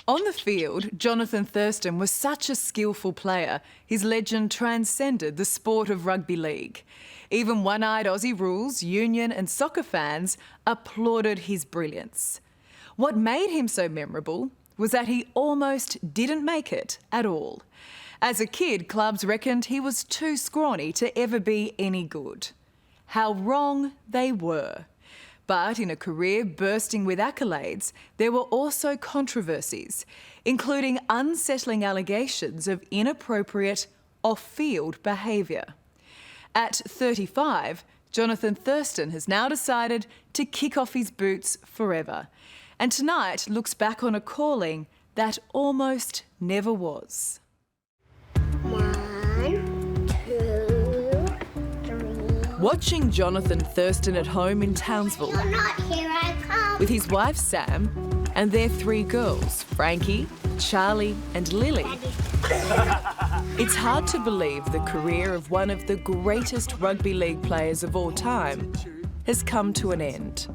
On the field, Johnathan Thurston was such a skillful player, his legend transcended the sport of rugby league. Even one-eyed Aussie rules, union and soccer fans applauded his brilliance. What made him so memorable was that he almost didn't make it at all. As a kid, clubs reckoned he was too scrawny to ever be any good. How wrong they were. But in a career bursting with accolades, there were also controversies, including unsettling allegations of inappropriate off-field behaviour. At 35, Johnathan Thurston has now decided to kick off his boots forever, and tonight looks back on a calling that almost never was. 1, 2, 3. Watching Johnathan Thurston at home in Townsville You're not here, I come. with his wife Sam and their 3 girls, Frankie, Charlie and Lily, it's hard to believe the career of one of the greatest rugby league players of all time has come to an end.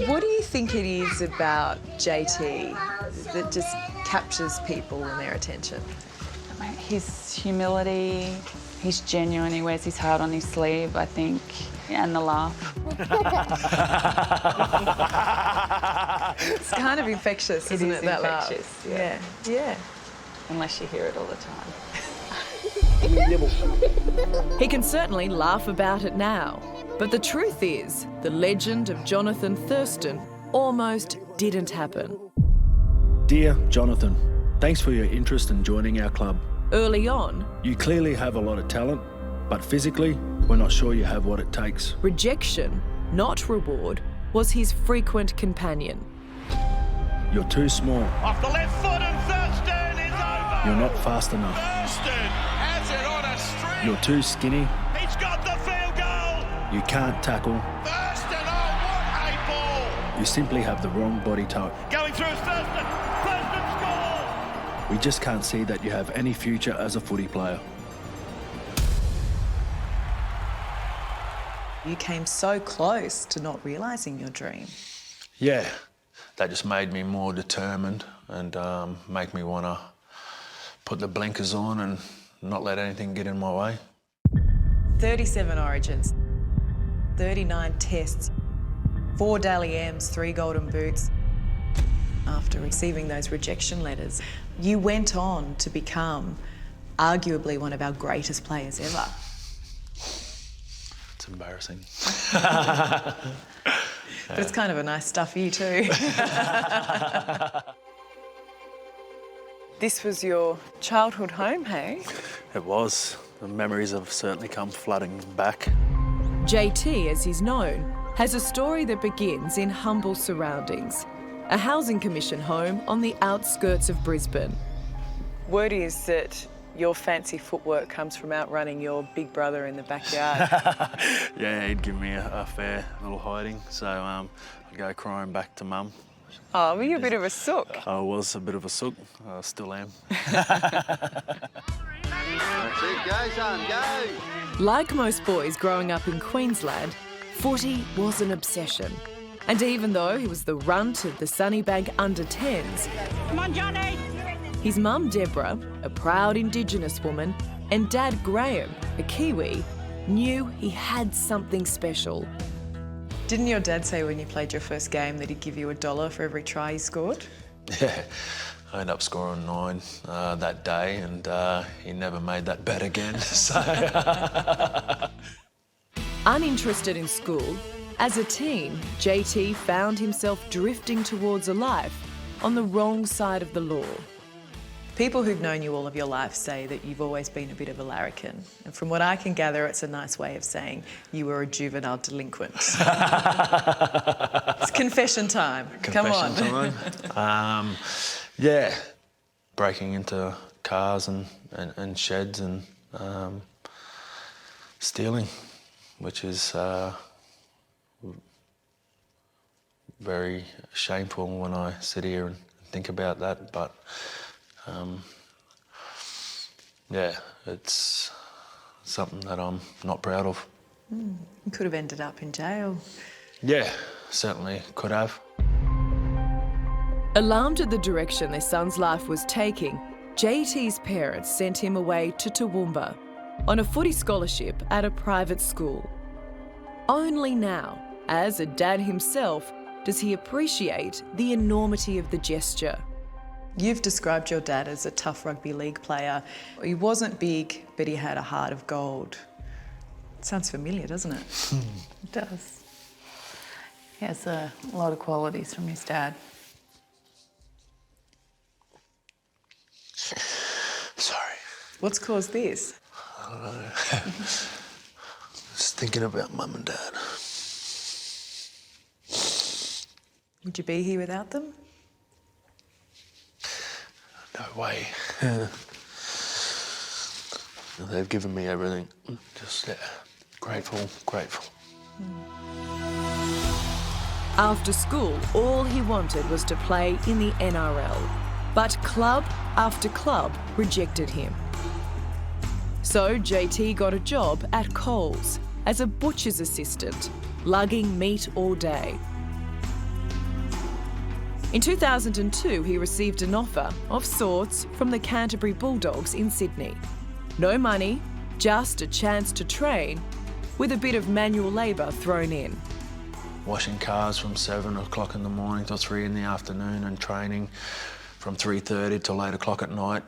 What do you think it is about JT that just captures people and their attention? His humility, he's genuine, he wears his heart on his sleeve, I think, and the laugh. It's kind of infectious, isn't it, that laugh? infectious, Yeah, yeah. Unless you hear it all the time. He can certainly laugh about it now. But the truth is, the legend of Johnathan Thurston almost didn't happen. Dear Johnathan, thanks for your interest in joining our club. Early on, You clearly have a lot of talent, but physically, we're not sure you have what it takes. rejection, not reward, was his frequent companion. You're too small. Off the left foot and Thurston is over. You're not fast enough. Thurston has it on a string. You're too skinny. He's got the field goal. You can't tackle. Thurston, oh, what a ball. You simply have the wrong body type. Going through is Thurston. Thurston scores. We just can't see that you have any future as a footy player. You came so close to not realising your dream. Yeah, that just made me more determined and make me want to put the blinkers on and not let anything get in my way. 37 origins, 39 tests, 4 Dally M's, 3 golden boots. After receiving those rejection letters, you went on to become arguably one of our greatest players ever. It's embarrassing. But it's kind of a nice stuff for you too. This was your childhood home, hey? It was. The memories have certainly come flooding back. JT, as he's known, has a story that begins in humble surroundings. A housing commission home on the outskirts of Brisbane. Word is that your fancy footwork comes from outrunning your big brother in the backyard. Yeah, he'd give me a fair little hiding, so I'd go crying back to Mum. Oh, well, you're a bit of a sook. I was a bit of a sook. I still am. Like most boys growing up in Queensland, footy was an obsession. And even though he was the runt of the Sunnybank under-10s, Come on, Johnny. his mum Deborah, a proud Indigenous woman, and Dad Graham, a Kiwi, knew he had something special. Didn't your dad say when you played your first game that he'd give you $1 for every try you scored? Yeah, I ended up scoring 9 that day and he never made that bet again, so... Uninterested in school, as a teen, JT found himself drifting towards a life on the wrong side of the law. People who've known you all of your life say that you've always been a bit of a larrikin. And from what I can gather, it's a nice way of saying you were a juvenile delinquent. It's confession time. Come on. Confession time. Yeah, breaking into cars and sheds and stealing, which is very shameful when I sit here and think about that, but yeah, it's something that I'm not proud of. You could have ended up in jail. Yeah, certainly could have. Alarmed at the direction their son's life was taking, JT's parents sent him away to Toowoomba on a footy scholarship at a private school. Only now, as a dad himself, does he appreciate the enormity of the gesture. You've described your dad as a tough rugby league player. He wasn't big, but he had a heart of gold. Sounds familiar, doesn't it? It does. He has a lot of qualities from his dad. Sorry. What's caused this? I don't know. Just thinking about Mum and Dad. Would you be here without them? No way. They've given me everything. Just grateful. After school, all he wanted was to play in the NRL, but club after club rejected him. So JT got a job at Coles as a butcher's assistant, lugging meat all day. In 2002, he received an offer of sorts from the Canterbury Bulldogs in Sydney. No money, just a chance to train, with a bit of manual labour thrown in. Washing cars from 7 o'clock in the morning till 3 in the afternoon and training from 3:30 till 8 o'clock at night.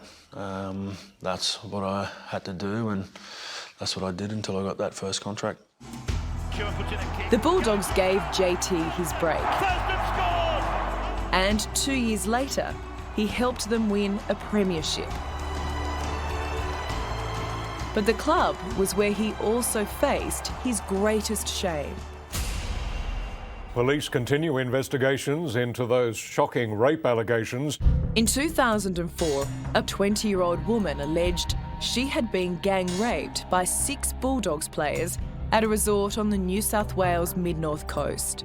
That's what I had to do, and that's what I did until I got that first contract. The Bulldogs gave JT his break. Thurston scores! And 2 years later, he helped them win a premiership. But the club was where he also faced his greatest shame. Police continue investigations into those shocking rape allegations. In 2004, a 20-year-old woman alleged she had been gang raped by 6 Bulldogs players at a resort on the New South Wales mid-north coast.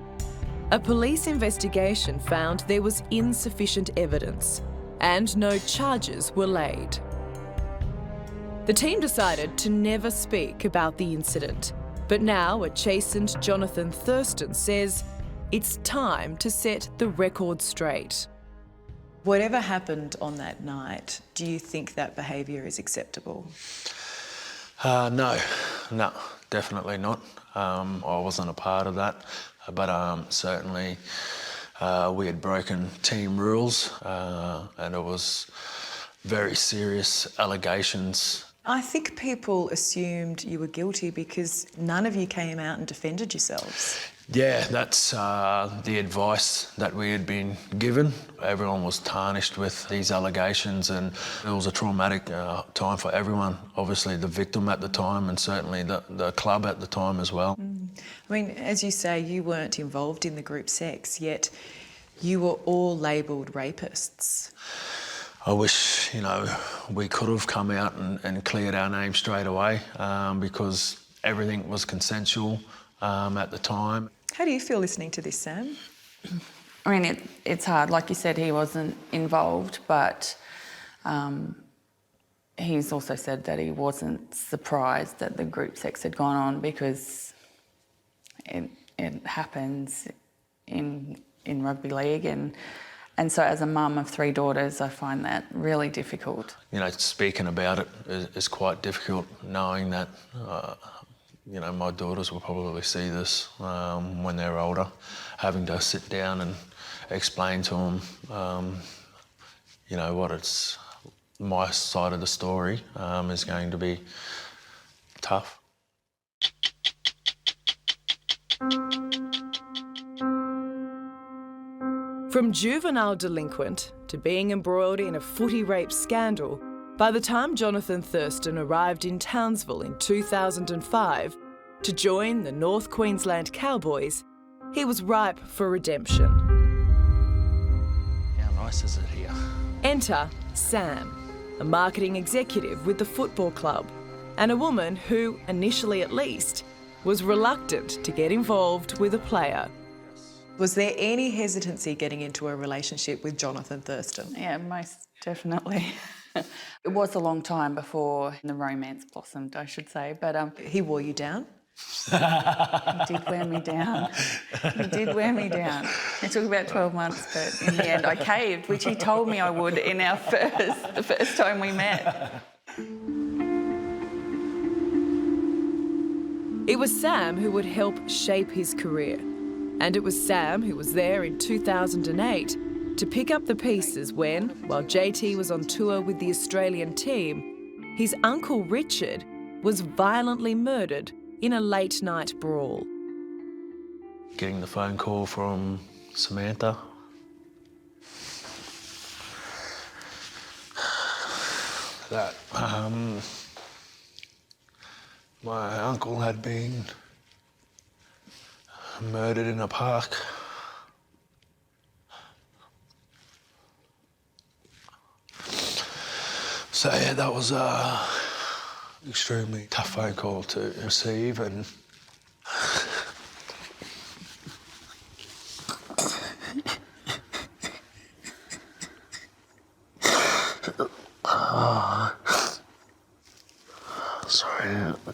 A police investigation found there was insufficient evidence and no charges were laid. The team decided to never speak about the incident, but now a chastened Johnathan Thurston says it's time to set the record straight. Whatever happened on that night, do you think that behaviour is acceptable? No, definitely not. I wasn't a part of that, but certainly we had broken team rules and it was very serious allegations. I think people assumed you were guilty because none of you came out and defended yourselves. Yeah, that's the advice that we had been given. Everyone was tarnished with these allegations and it was a traumatic time for everyone. Obviously the victim at the time and certainly the club at the time as well. I mean, as you say, you weren't involved in the group sex, yet you were all labelled rapists. I wish, we could have come out and cleared our name straight away because everything was consensual at the time. How do you feel listening to this, Sam? I mean, it's hard. Like you said, he wasn't involved, but he's also said that he wasn't surprised that the group sex had gone on because it happens in rugby league and so as a mum of 3 daughters, I find that really difficult. Speaking about it is quite difficult, knowing that, my daughters will probably see this when they're older, having to sit down and explain to them, what it's my side of the story is going to be tough. From juvenile delinquent to being embroiled in a footy rape scandal, by the time Johnathan Thurston arrived in Townsville in 2005 to join the North Queensland Cowboys, he was ripe for redemption. How nice is it here? Enter Sam, a marketing executive with the football club, and a woman who, initially at least, was reluctant to get involved with a player. Was there any hesitancy getting into a relationship with Johnathan Thurston? Yeah, most definitely. It was a long time before the romance blossomed, I should say, but He wore you down? He did wear me down. He did wear me down. It took about 12 months, but in the end I caved, which he told me I would in the first time we met. It was Sam who would help shape his career. And it was Sam who was there in 2008 to pick up the pieces when, while JT was on tour with the Australian team, his uncle Richard was violently murdered in a late-night brawl. Getting the phone call from Samantha. That my uncle had been murdered in a park. So yeah, that was a extremely tough phone call to receive, and sorry, I've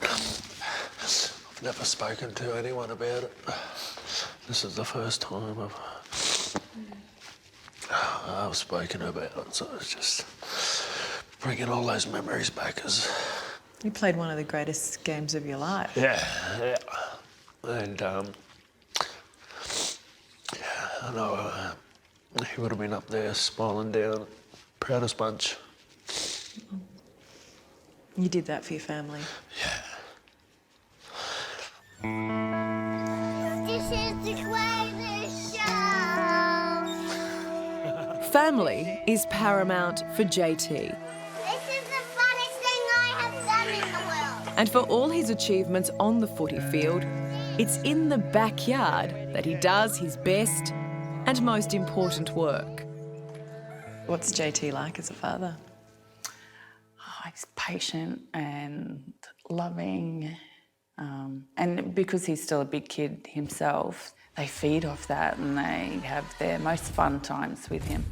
never spoken to anyone about it. This is the first time I've spoken about it, so it's just bringing all those memories back. You played one of the greatest games of your life. Yeah. And I know he would have been up there smiling down, proudest bunch. You did that for your family. Yeah. This is the greatest show. Family is paramount for JT. This is the funnest thing I have done in the world. And for all his achievements on the footy field, it's in the backyard that he does his best and most important work. What's JT like as a father? Oh, he's patient and loving. And because he's still a big kid himself, they feed off that and they have their most fun times with him.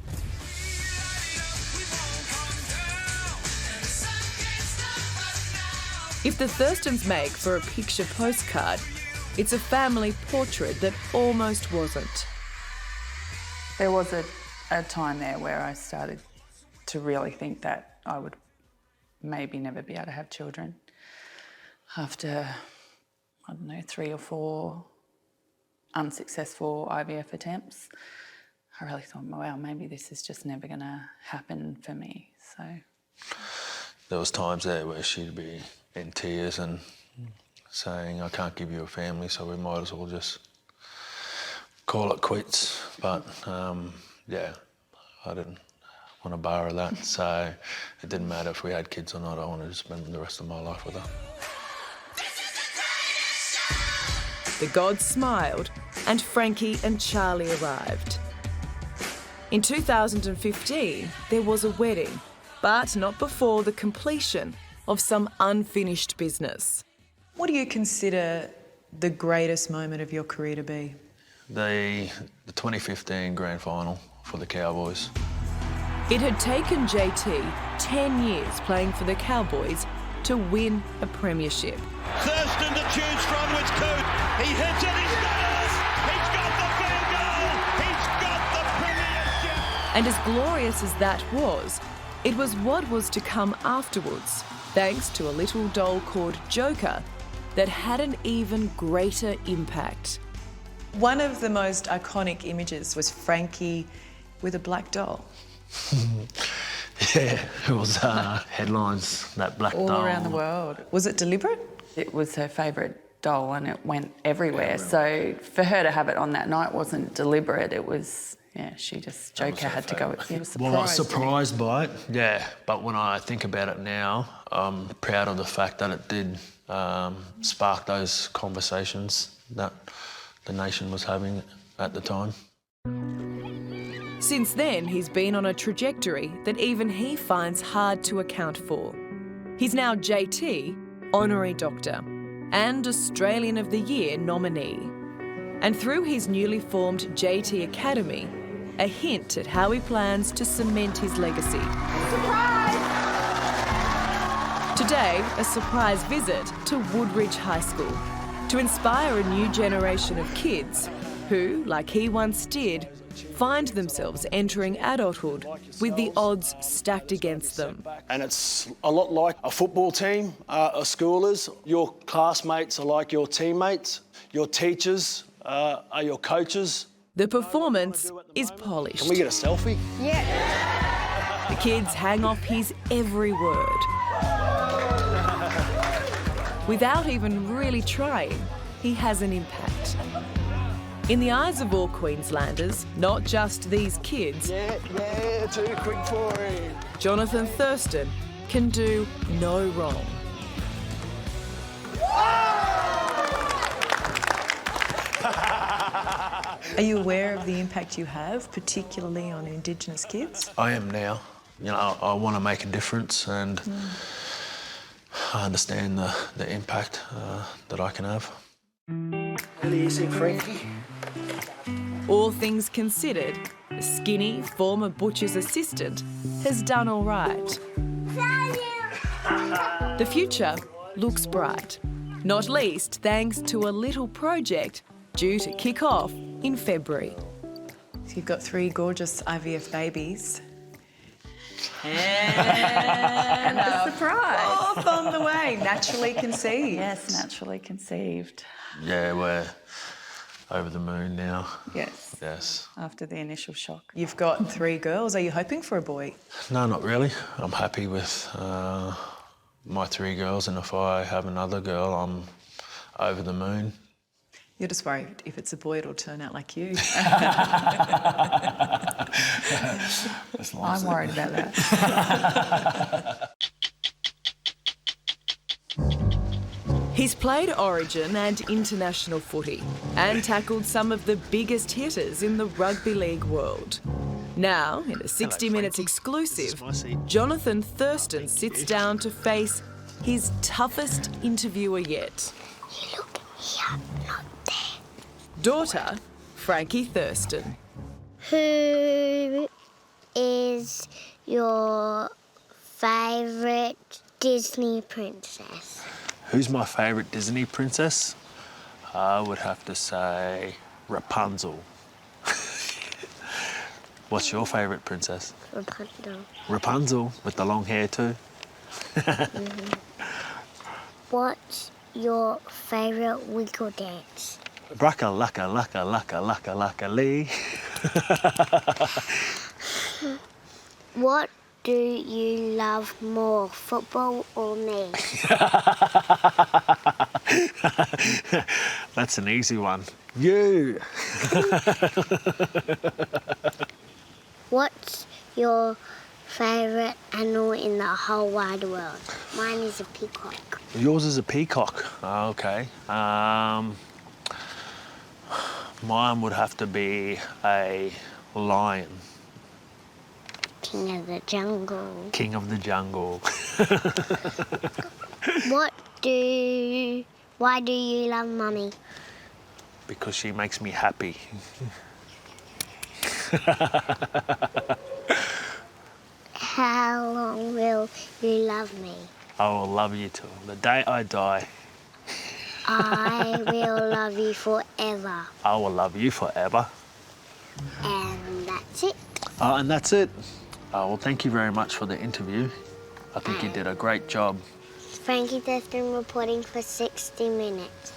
If the Thurstons make for a picture postcard, it's a family portrait that almost wasn't. There was a time there where I started to really think that I would maybe never be able to have children. After, I don't know, 3 or 4 unsuccessful IVF attempts, I really thought, wow, maybe this is just never going to happen for me. So There was times there where she'd be in tears and saying, I can't give you a family, so we might as well just call it quits. But yeah, I didn't want to borrow that, so it didn't matter if we had kids or not. I wanted to spend the rest of my life with her. The gods smiled and Frankie and Charlie arrived. In 2015, there was a wedding, but not before the completion of some unfinished business. What do you consider the greatest moment of your career to be? The 2015 grand final for the Cowboys. It had taken JT 10 years playing for the Cowboys to win a premiership. Thurston to choose from with Coop. He hits it, he's got it! He's got the field goal! He's got the premiership! And as glorious as that was, it was what was to come afterwards, thanks to a little doll called Joker that had an even greater impact. One of the most iconic images was Frankie with a black doll. Yeah, it was headlines, that black doll. all around the world. Was it deliberate? It was her favourite doll and it went everywhere. So for her to have it on that night wasn't deliberate. It was, yeah, she just, Joker had to go. He was surprised. Well, I was surprised by it, yeah. But when I think about it now, I'm proud of the fact that it did spark those conversations that the nation was having at the time. Since then, he's been on a trajectory that even he finds hard to account for. He's now JT, Honorary Doctor, and Australian of the Year nominee. And through his newly formed JT Academy, a hint at how he plans to cement his legacy. Surprise! Today, a surprise visit to Woodridge High School. to inspire a new generation of kids who, like he once did, find themselves entering adulthood with the odds stacked against them. And it's a lot like a football team, a schoolers. Your classmates are like your teammates. Your teachers are your coaches. The performance is polished. Can we get a selfie? The kids hang off his every word. Without even really trying, he has an impact. In the eyes of all Queenslanders, not just these kids, Yeah, too quick for him. Johnathan Thurston can do no wrong. Are you aware of the impact you have, particularly on Indigenous kids? I am now. You know, I want to make a difference, and I understand the impact that I can have. What do you think, Frankie? All things considered, the skinny former butcher's assistant has done all right. The future looks bright, not least thanks to a little project due to kick off in February. So you've got 3 gorgeous IVF babies. And a surprise. 4th on the way, naturally conceived. Yes, naturally conceived. Yeah, we're over the moon now. Yes, Yes. after the initial shock. You've got 3 girls. Are you hoping for a boy? No, not really. I'm happy with my 3 girls, and if I have another girl, I'm over the moon. You're just worried if it's a boy, it'll turn out like you. I'm worried about that. He's played Origin and international footy and tackled some of the biggest hitters in the rugby league world. Now, in a 60 Minutes exclusive, Johnathan Thurston sits down to face his toughest interviewer yet. You look here, not there. Daughter, Frankie Thurston. Who is your favourite Disney princess? Who's my favourite Disney princess? I would have to say Rapunzel. What's your favourite princess? Rapunzel. Rapunzel, with the long hair too. What's your favourite wiggle dance? Braka laka laka laka laka laka lee. What do you love more, football or me? That's an easy one. You. What's your favourite animal in the whole wide world? Mine is a peacock. Yours is a peacock. Oh, okay. Mine would have to be a lion. King of the jungle. King of the jungle. Why do you love Mummy? Because she makes me happy. How long will you love me? I will love you till the day I die. I will love you forever. I will love you forever. And that's it. And that's it. Well, thank you very much for the interview. I think you did a great job. Frankie Thurston reporting for 60 Minutes.